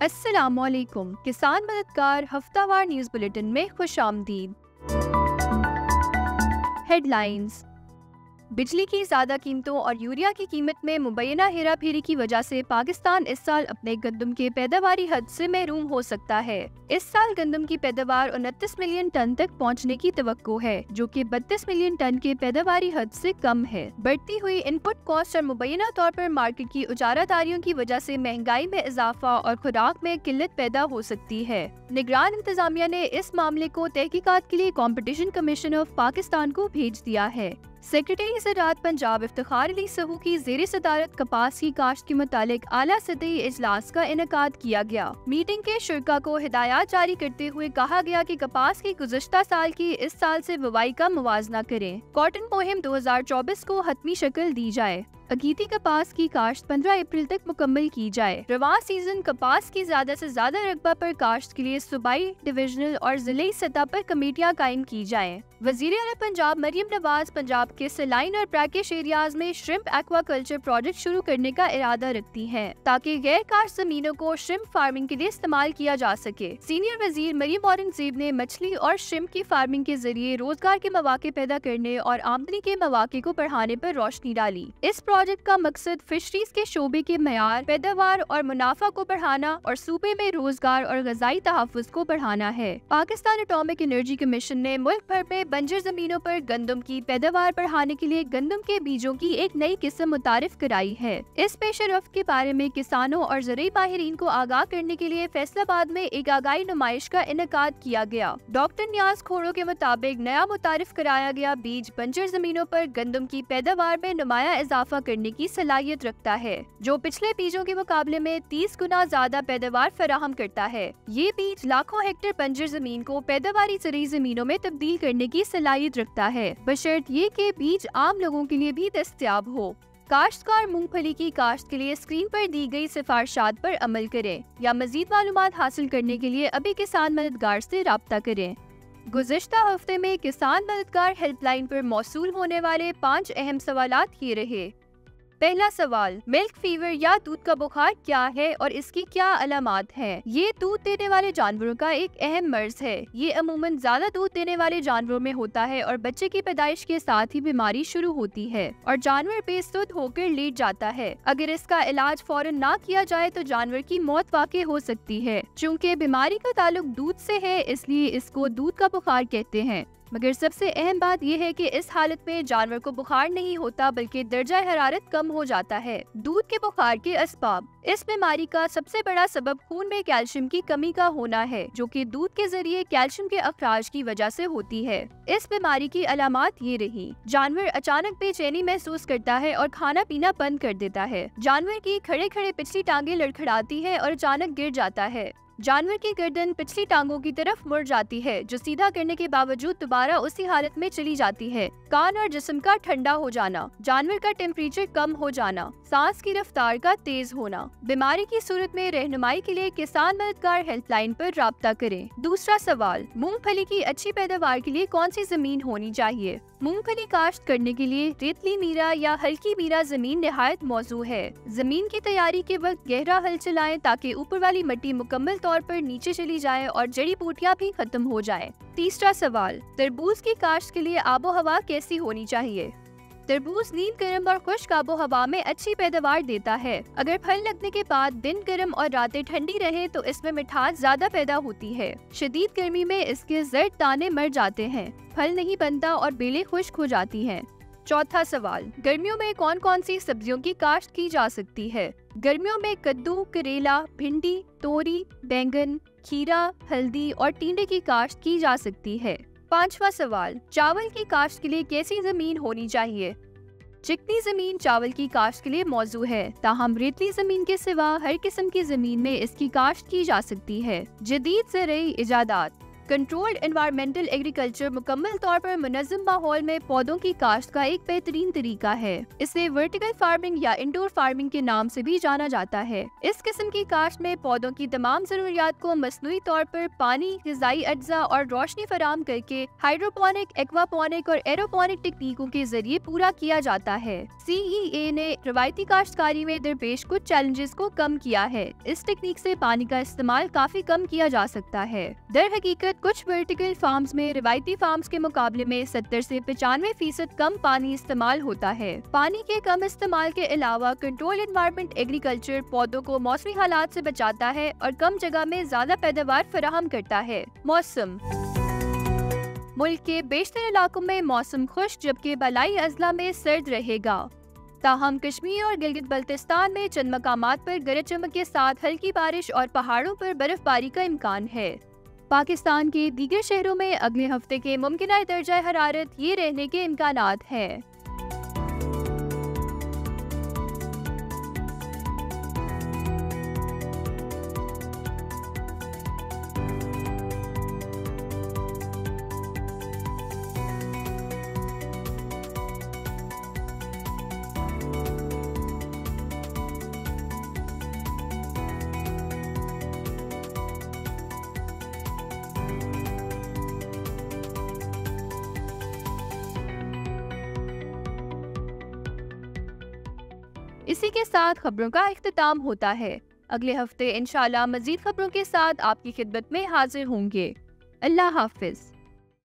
अस्सलामुअलैकुम। किसान मददगार हफ्तावार न्यूज़ बुलेटिन में खुशामदीद। हेडलाइंस। बिजली की ज़्यादा कीमतों और यूरिया की कीमत में मुबैना हेरा फेरी की वजह से पाकिस्तान इस साल अपने गंदम के पैदावारी हद से महरूम हो सकता है। इस साल गंदम की पैदावार 29 मिलियन टन तक पहुंचने की तवक्को है, जो कि 32 मिलियन टन के पैदावारी हद से कम है। बढ़ती हुई इनपुट कॉस्ट और मुबैना तौर पर मार्केट की उजारादारियों की वजह से महंगाई में इजाफा और खुराक में किल्लत पैदा हो सकती है। निगरान इंतजामिया ने इस मामले को तहकीकात के लिए कॉम्पिटिशन कमीशन ऑफ पाकिस्तान को भेज दिया है। सेक्रेटरी ज़राअत पंजाब इफ्तिखार अली सहू की ज़ेरे सदारत कपास की काश्त के मुतालिक आला सतही इजलास का इनेकाद किया गया। मीटिंग के शुरका को हिदायत जारी करते हुए कहा गया कि कपास की गुज़श्ता साल की इस साल से बुवाई का मुवाजना करें। कॉटन मुहिम 2024 को हतमी शक्ल दी जाए। अगीती कपास की काश्त 15 अप्रैल तक मुकम्मल की जाए। रवां सीजन कपास की ज्यादा से ज्यादा रकबा पर काश्त के लिए सूबाई, डिविजनल और जिले सतह पर कमेटियां कायम की जाएं। वज़ीर आला पंजाब मरियम नवाज पंजाब के सलाइन और ब्रैकिश एरियाज में श्रिम्प एक्वाकल्चर प्रोजेक्ट शुरू करने का इरादा रखती हैं, ताकि गैर काश्त जमीनों को श्रिम्प फार्मिंग के लिए इस्तेमाल किया जा सके। सीनियर वजीर मरियम औरंगजेब ने मछली और श्रिम्प की फार्मिंग के जरिए रोजगार के मौके पैदा करने और आमदनी के मौके को बढ़ाने पर रोशनी डाली। इस प्रोजेक्ट का मकसद फिशरीज के शोबे के मयार, पैदावार और मुनाफा को बढ़ाना और सूबे में रोजगार और ग़िज़ाई तहफ़्फ़ुज़ को बढ़ाना है। पाकिस्तान एटॉमिक एनर्जी कमीशन ने मुल्क भर में बंजर जमीनों पर गंदम की पैदावार बढ़ाने के लिए गंदम के बीजों की एक नई किस्म मुतारिफ कराई है। इस पेशरफ्त के बारे में किसानों और ज़रूरी माहिरीन को आगाह करने के लिए फैसलाबाद में एक आगाही नुमाइश का इनेकाद किया गया। डॉक्टर नियाज खोड़ो के मुताबिक नया मुतारिफ कराया गया बीज बंजर जमीनों पर गंदम की पैदावार में नुमाया इजाफा करने की सलाहियत रखता है, जो पिछले बीजों के मुकाबले में 30 गुना ज्यादा पैदावार फराहम करता है। ये बीज लाखों हेक्टेयर बंजर जमीन को पैदावारी ज़रूरी जमीनों में तब्दील करने की सलाहियत रखता है, बशर्त ये कि बीज आम लोगों के लिए भी दस्तयाब हो। काश्तकार मूंगफली की काश्त के लिए स्क्रीन पर दी गई सिफारिशात पर अमल करें या मजीद मालूमात हासिल करने के लिए अभी किसान मददगार से राब्ता करें। गुज़श्ता हफ्ते में किसान मददगार हेल्पलाइन पर मौसूल होने वाले 5 अहम सवालात ये रहे। पहला सवाल, मिल्क फीवर या दूध का बुखार क्या है और इसकी क्या अलामात हैं? ये दूध देने वाले जानवरों का एक अहम मर्ज है। ये अमूमन ज्यादा दूध देने वाले जानवरों में होता है और बच्चे की पैदाइश के साथ ही बीमारी शुरू होती है और जानवर बेसुध होकर लेट जाता है। अगर इसका इलाज फौरन ना किया जाए तो जानवर की मौत वाक़ई हो सकती है। चूँकि बीमारी का ताल्लुक दूध से है, इसलिए इसको दूध का बुखार कहते हैं। मगर सबसे अहम बात यह है कि इस हालत में जानवर को बुखार नहीं होता, बल्कि दर्जा हरारत कम हो जाता है। दूध के बुखार के असबाब। इस बीमारी का सबसे बड़ा सबब खून में कैल्शियम की कमी का होना है, जो कि दूध के जरिए कैल्शियम के अखराज की वजह से होती है। इस बीमारी की अलामात ये रही। जानवर अचानक बेचैनी महसूस करता है और खाना पीना बंद कर देता है। जानवर की खड़े खड़े पिछली टांगें लड़खड़ाती है और अचानक गिर जाता है। जानवर की गर्दन पिछली टांगों की तरफ मुड़ जाती है, जो सीधा करने के बावजूद दोबारा उसी हालत में चली जाती है। कान और जिस्म का ठंडा हो जाना, जानवर का टेम्परेचर कम हो जाना, सांस की रफ्तार का तेज होना। बीमारी की सूरत में रहनुमाई के लिए किसान मददगार हेल्पलाइन पर राब्ता करें। दूसरा सवाल, मूंगफली की अच्छी पैदावार के लिए कौन सी जमीन होनी चाहिए? मूंगफली काश्त करने के लिए रेतली मीरा या हल्की मीरा जमीन निहायत मौजू है। जमीन की तैयारी के वक्त गहरा हल चलाएं, ताकि ऊपर वाली मिट्टी मुकम्मल तौर पर नीचे चली जाए और जड़ी बूटियां भी खत्म हो जाए। तीसरा सवाल, तरबूज की काश्त के लिए आबो हवा कैसी होनी चाहिए? तरबूज नीम गर्म और खुश्क आबो हवा में अच्छी पैदावार देता है। अगर फल लगने के बाद दिन गर्म और रातें ठंडी रहे तो इसमें मिठास ज्यादा पैदा होती है। शदीद गर्मी में इसके जर्द दाने मर जाते हैं, फल नहीं बनता और बेलें खुश्क हो जाती हैं। चौथा सवाल, गर्मियों में कौन कौन सी सब्जियों की काश्त की जा सकती है? गर्मियों में कद्दू, करेला, भिंडी, तोरी, बैंगन, खीरा, हल्दी और टिंडे की काश्त की जा सकती है। पांचवा सवाल, चावल की काश्त के लिए कैसी जमीन होनी चाहिए? चिकनी जमीन चावल की काश्त के लिए मौजू है, ताहम रेतली जमीन के सिवा हर किस्म की जमीन में इसकी काश्त की जा सकती है। जदीद ज़रूरी इजादात। कंट्रोल्ड एनवायरमेंटल एग्रीकल्चर मुकम्मल तौर पर मुनज़्ज़म माहौल में पौधों की काश्त का एक बेहतरीन तरीका है। इसे वर्टिकल फार्मिंग या इंडोर फार्मिंग के नाम से भी जाना जाता है। इस किस्म की काश्त में पौधों की तमाम जरूरियात को मसनूई तौर पर पानी, ग़िज़ाई अज्जा और रोशनी फराम करके हाइड्रोपोनिक, एक्वापोनिक और एरोपोनिक तकनीकों के जरिए पूरा किया जाता है। CEA ने रवायती काश्तकारी में दरपेश कुछ चैलेंजेस को कम किया है। इस तकनीक से पानी का इस्तेमाल काफी कम किया जा सकता है। दर हकीकत कुछ वर्टिकल फार्म्स में रवायती फार्म्स के मुकाबले में 70 से 95% कम पानी इस्तेमाल होता है। पानी के कम इस्तेमाल के अलावा कंट्रोल एनवायरनमेंट एग्रीकल्चर पौधों को मौसमी हालात से बचाता है और कम जगह में ज्यादा पैदावार फराहम करता है। मौसम मुल्क के बेशतर इलाकों में मौसम खुश्क जबकि बलाई अजला में सर्द रहेगा। ताहम कश्मीर और गिलगित बल्तिस्तान में चंद मकामात पर गरज चमक के साथ हल्की बारिश और पहाड़ों पर बर्फबारी का इम्कान है। पाकिस्तान के दीगर शहरों में अगले हफ्ते के मुमकिन दर्जा हरारत ये रहने के इम्कानात हैं। इसी के साथ खबरों का इख्तिताम होता है। अगले हफ्ते इंशाल्लाह मजीद खबरों के साथ आपकी खिदमत में हाजिर होंगे। अल्लाह हाफिज।